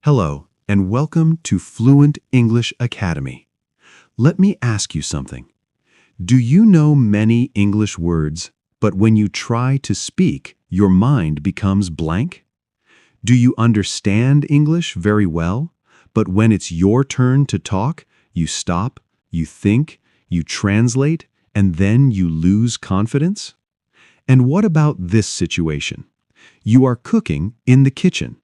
Hello, and welcome to Fluent English Academy. Let me ask you something. Do you know many English words, but when you try to speak, your mind becomes blank? Do you understand English very well, but when it's your turn to talk, you stop, you think, you translate, and then you lose confidence? And what about this situation? You are cooking in the kitchen.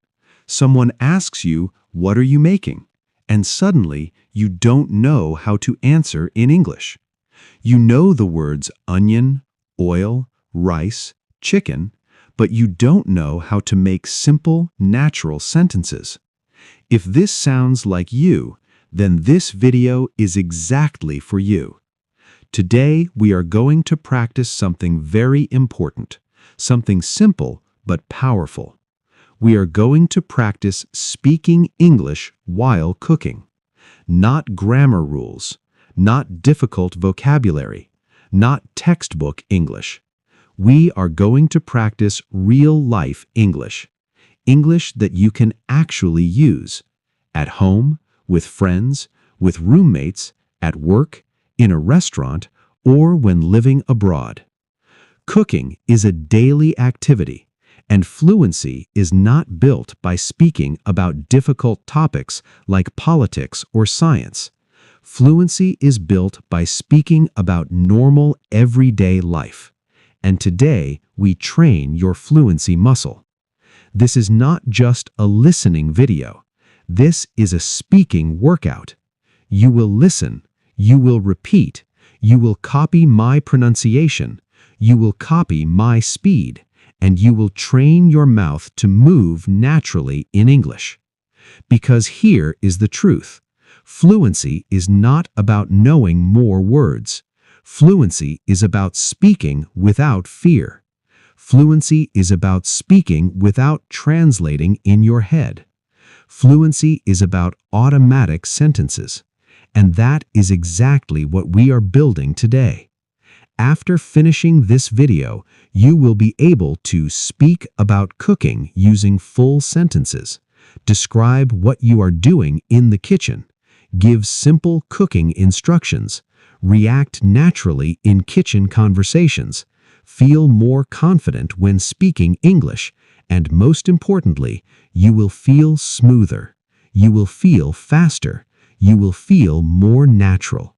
Someone asks you, "What are you making?" And suddenly, you don't know how to answer in English. You know the words onion, oil, rice, chicken, but you don't know how to make simple, natural sentences. If this sounds like you, then this video is exactly for you. Today, we are going to practice something very important, something simple but powerful. We are going to practice speaking English while cooking. Not grammar rules, not difficult vocabulary, not textbook English. We are going to practice real-life English. English that you can actually use. At home, with friends, with roommates, at work, in a restaurant, or when living abroad. Cooking is a daily activity, and fluency is not built by speaking about difficult topics like politics or science. Fluency is built by speaking about normal, everyday life. And today, we train your fluency muscle. This is not just a listening video. This is a speaking workout. You will listen, you will repeat, you will copy my pronunciation, you will copy my speed, and you will train your mouth to move naturally in English. Because here is the truth. Fluency is not about knowing more words. Fluency is about speaking without fear. Fluency is about speaking without translating in your head. Fluency is about automatic sentences. And that is exactly what we are building today. After finishing this video, you will be able to speak about cooking using full sentences, describe what you are doing in the kitchen, give simple cooking instructions, react naturally in kitchen conversations, feel more confident when speaking English, and most importantly, you will feel smoother, you will feel faster, you will feel more natural.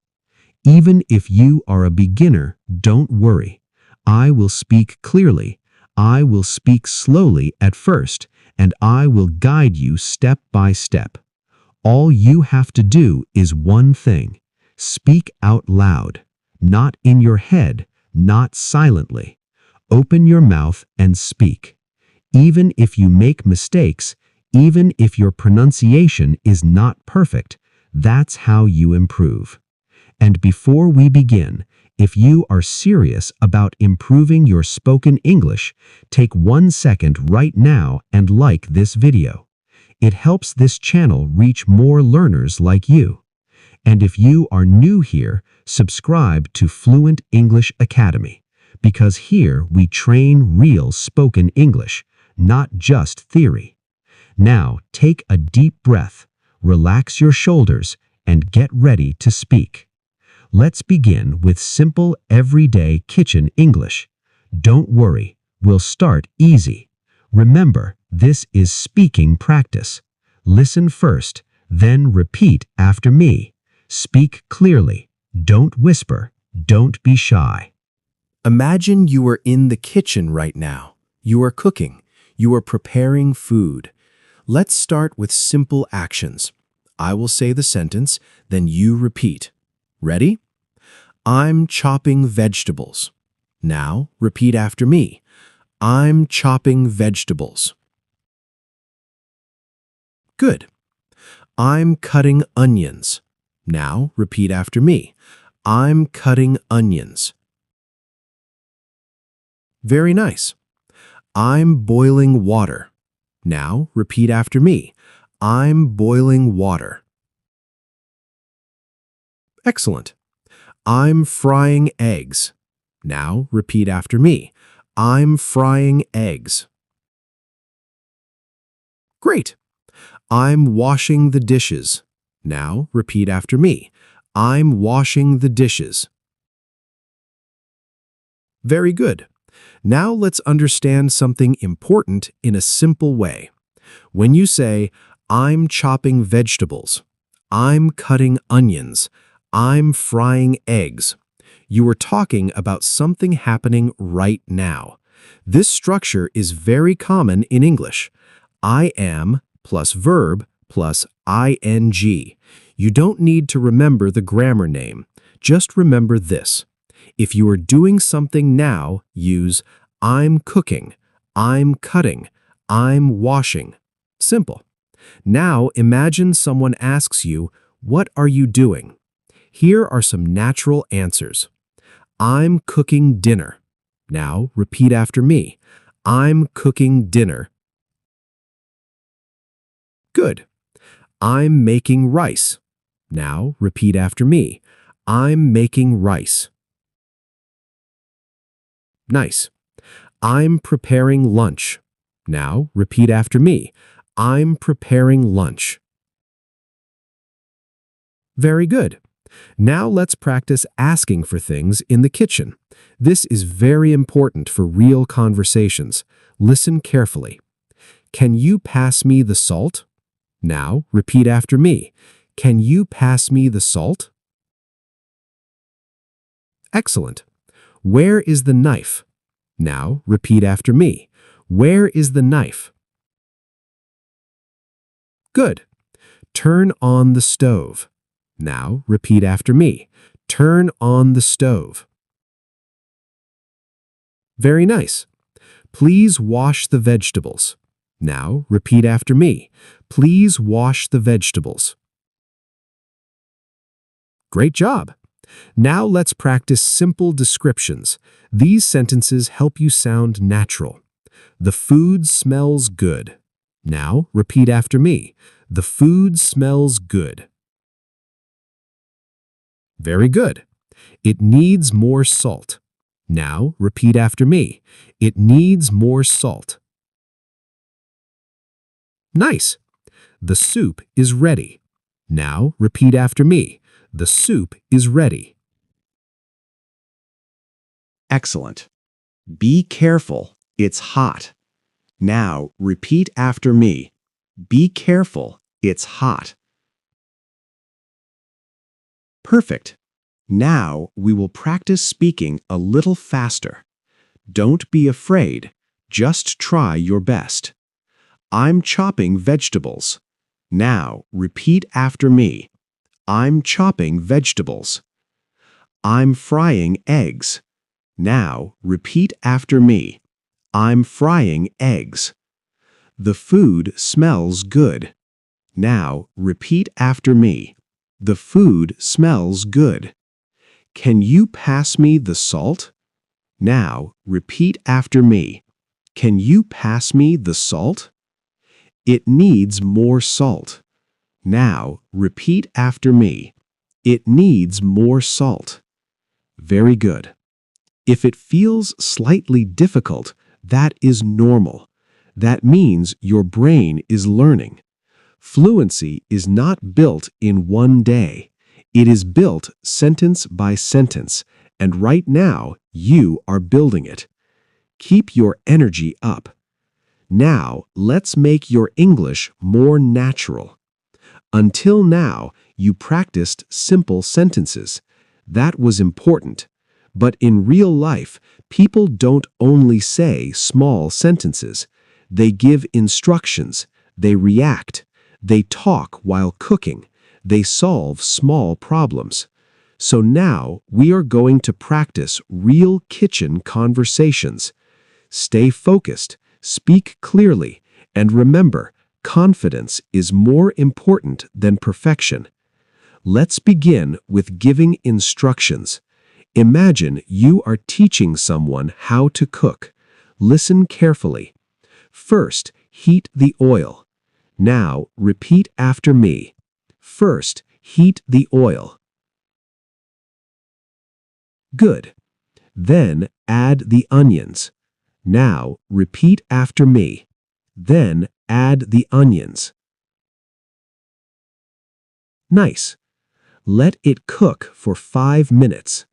Even if you are a beginner, don't worry. I will speak clearly, I will speak slowly at first, and I will guide you step by step. All you have to do is one thing. Speak out loud, not in your head, not silently. Open your mouth and speak. Even if you make mistakes, even if your pronunciation is not perfect, that's how you improve. And before we begin, if you are serious about improving your spoken English, take 1 second right now and like this video. It helps this channel reach more learners like you. And if you are new here, subscribe to Fluent English Academy, because here we train real spoken English, not just theory. Now take a deep breath, relax your shoulders, and get ready to speak. Let's begin with simple everyday kitchen English. Don't worry, we'll start easy. Remember, this is speaking practice. Listen first, then repeat after me. Speak clearly. Don't whisper. Don't be shy. Imagine you are in the kitchen right now. You are cooking. You are preparing food. Let's start with simple actions. I will say the sentence, then you repeat. Ready? I'm chopping vegetables. Now, repeat after me. I'm chopping vegetables. Good. I'm cutting onions. Now, repeat after me. I'm cutting onions. Very nice. I'm boiling water. Now, repeat after me. I'm boiling water. Excellent. I'm frying eggs. Now, repeat after me. I'm frying eggs. Great. I'm washing the dishes. Now, repeat after me. I'm washing the dishes. Very good. Now let's understand something important in a simple way. When you say, I'm chopping vegetables, I'm cutting onions, I'm frying eggs, you are talking about something happening right now. This structure is very common in English. I am plus verb plus ing. You don't need to remember the grammar name. Just remember this. If you are doing something now, use I'm cooking, I'm cutting, I'm washing. Simple. Now imagine someone asks you, what are you doing? Here are some natural answers. I'm cooking dinner. Now repeat after me. I'm cooking dinner. Good. I'm making rice. Now repeat after me. I'm making rice. Nice. I'm preparing lunch. Now repeat after me. I'm preparing lunch. Very good. Now let's practice asking for things in the kitchen. This is very important for real conversations. Listen carefully. Can you pass me the salt? Now repeat after me. Can you pass me the salt? Excellent. Where is the knife? Now repeat after me. Where is the knife? Good. Turn on the stove. Now repeat after me. Turn on the stove. Very nice. Please wash the vegetables. Now repeat after me. Please wash the vegetables. Great job. Now let's practice simple descriptions. These sentences help you sound natural. The food smells good. Now repeat after me. The food smells good. Very good. It needs more salt. Now repeat after me. It needs more salt. Nice. The soup is ready. Now repeat after me. The soup is ready. Excellent. Be careful, it's hot. Now repeat after me. Be careful, it's hot. Perfect. Now we will practice speaking a little faster. Don't be afraid. Just try your best. I'm chopping vegetables. Now repeat after me. I'm chopping vegetables. I'm frying eggs. Now repeat after me. I'm frying eggs. The food smells good. Now repeat after me. The food smells good. Can you pass me the salt? Now repeat after me. Can you pass me the salt? It needs more salt. Now repeat after me. It needs more salt. Very good. If it feels slightly difficult, that is normal. That means your brain is learning. Fluency is not built in one day. It is built sentence by sentence, and right now you are building it. Keep your energy up. Now let's make your English more natural. Until now, you practiced simple sentences. That was important. But in real life, people don't only say small sentences. They give instructions. They react. They talk while cooking. They solve small problems. So now we are going to practice real kitchen conversations. Stay focused, speak clearly, and remember, confidence is more important than perfection. Let's begin with giving instructions. Imagine you are teaching someone how to cook. Listen carefully. First, heat the oil. Now, repeat after me. First, heat the oil. Good. Then, add the onions. Now, repeat after me. Then, add the onions. Nice. Let it cook for 5 minutes.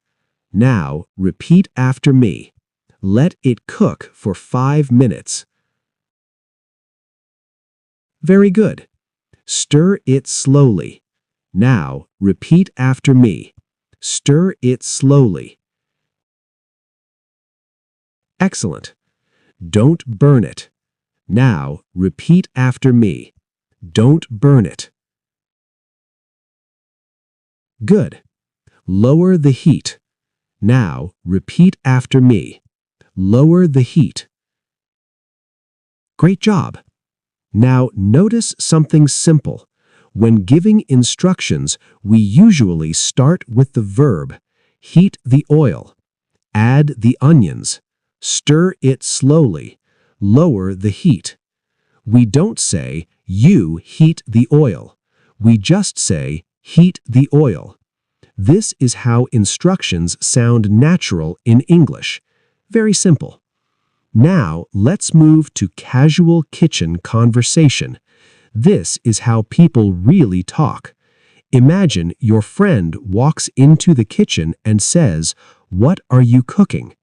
Now, repeat after me. Let it cook for 5 minutes. Very good. Stir it slowly. Now, repeat after me. Stir it slowly. Excellent. Don't burn it. Now, repeat after me. Don't burn it. Good. Lower the heat. Now, repeat after me. Lower the heat. Great job. Now, notice something simple. When giving instructions, we usually start with the verb, heat the oil, add the onions, stir it slowly, lower the heat. We don't say, you heat the oil. We just say, heat the oil. This is how instructions sound natural in English. Very simple. Now, let's move to casual kitchen conversation. This is how people really talk. Imagine your friend walks into the kitchen and says, "What are you cooking?"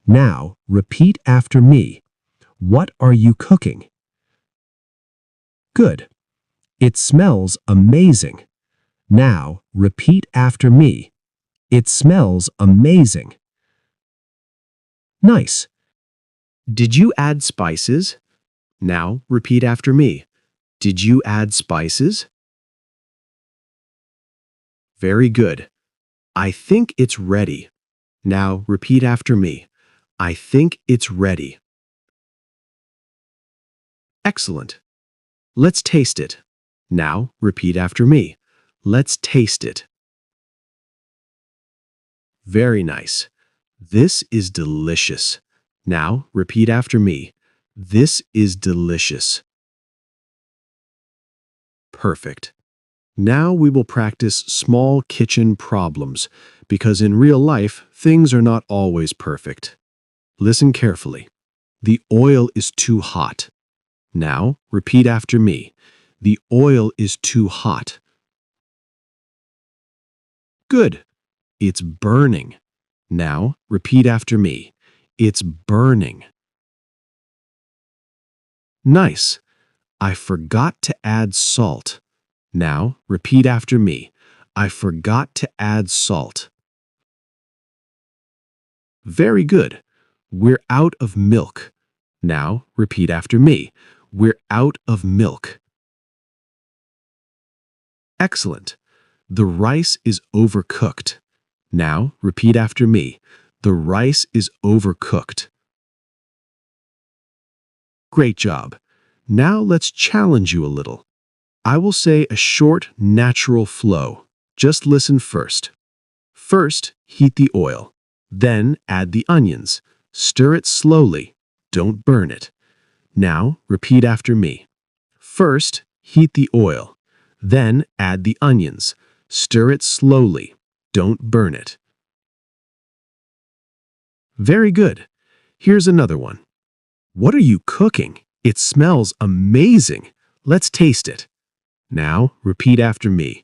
Now, repeat after me. What are you cooking? Good. It smells amazing. Now, repeat after me. It smells amazing. Nice. Did you add spices? Now, repeat after me. Did you add spices? Very good. I think it's ready. Now, repeat after me. I think it's ready. Excellent. Let's taste it. Now, repeat after me. Let's taste it. Very nice. This is delicious. Now, repeat after me. This is delicious. Perfect. Now we will practice small kitchen problems, because in real life, things are not always perfect. Listen carefully. The oil is too hot. Now, repeat after me. The oil is too hot. Good. It's burning. Now, repeat after me. It's burning. Nice. I forgot to add salt. Now, repeat after me. I forgot to add salt. Very good. We're out of milk. Now, repeat after me. We're out of milk. Excellent. The rice is overcooked. Now, repeat after me. The rice is overcooked. Great job. Now let's challenge you a little. I will say a short, natural flow. Just listen first. First, heat the oil. Then, add the onions. Stir it slowly. Don't burn it. Now, repeat after me. First, heat the oil. Then, add the onions. Stir it slowly. Don't burn it. Very good. Here's another one. What are you cooking? It smells amazing. Let's taste it. Now, repeat after me.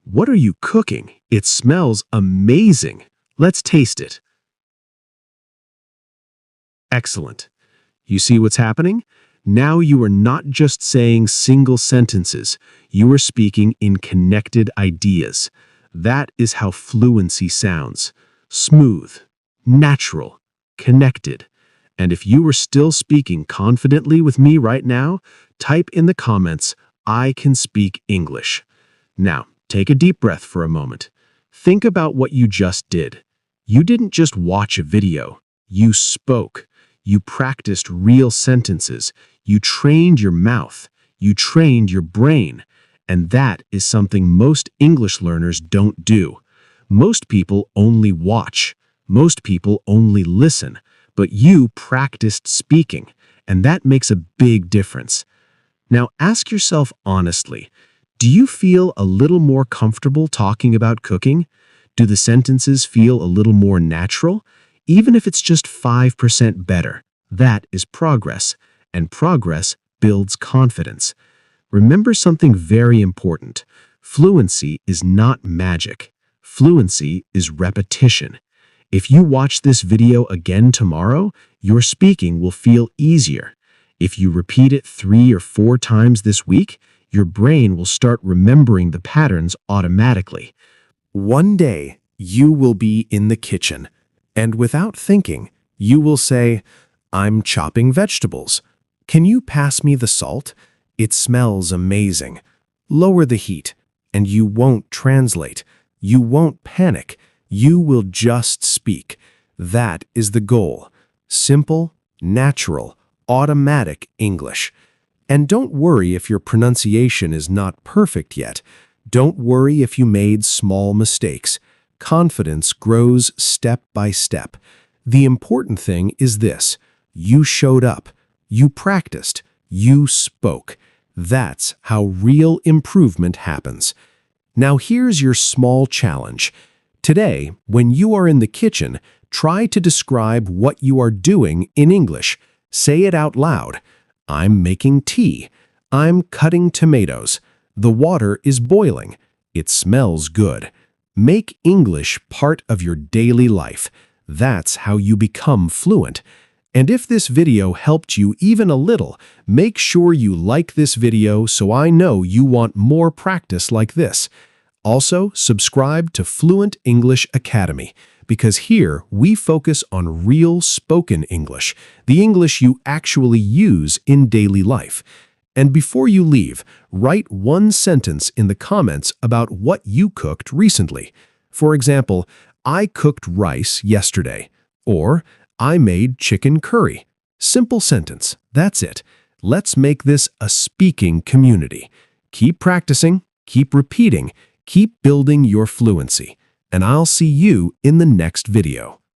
What are you cooking? It smells amazing. Let's taste it. Excellent. You see what's happening? Now you are not just saying single sentences. You are speaking in connected ideas. That is how fluency sounds. Smooth, natural, connected. And if you are still speaking confidently with me right now, type in the comments, "I can speak English." Now, take a deep breath for a moment. Think about what you just did. You didn't just watch a video. You spoke. You practiced real sentences. You trained your mouth. You trained your brain. And that is something most English learners don't do. Most people only watch. Most people only listen. But you practiced speaking, and that makes a big difference. Now ask yourself honestly, do you feel a little more comfortable talking about cooking? Do the sentences feel a little more natural? Even if it's just 5% better, that is progress, and progress builds confidence. Remember something very important. Fluency is not magic. Fluency is repetition. If you watch this video again tomorrow, your speaking will feel easier. If you repeat it 3 or 4 times this week, your brain will start remembering the patterns automatically. One day, you will be in the kitchen, and without thinking, you will say, "I'm chopping vegetables. Can you pass me the salt? It smells amazing." Lower the heat, and you won't translate. You won't panic. You will just speak. That is the goal. Simple, natural, automatic English. And don't worry if your pronunciation is not perfect yet. Don't worry if you made small mistakes. Confidence grows step by step. The important thing is this: you showed up, you practiced, you spoke. That's how real improvement happens. Now here's your small challenge. Today, when you are in the kitchen, try to describe what you are doing in English. Say it out loud. I'm making tea. I'm cutting tomatoes. The water is boiling. It smells good. Make English part of your daily life. That's how you become fluent. And if this video helped you even a little, make sure you like this video so I know you want more practice like this. Also, subscribe to Fluent English Academy, because here we focus on real spoken English, the English you actually use in daily life. And before you leave, write one sentence in the comments about what you cooked recently. For example, I cooked rice yesterday, or I made chicken curry. Simple sentence. That's it. Let's make this a speaking community. Keep practicing, keep repeating, keep building your fluency. And I'll see you in the next video.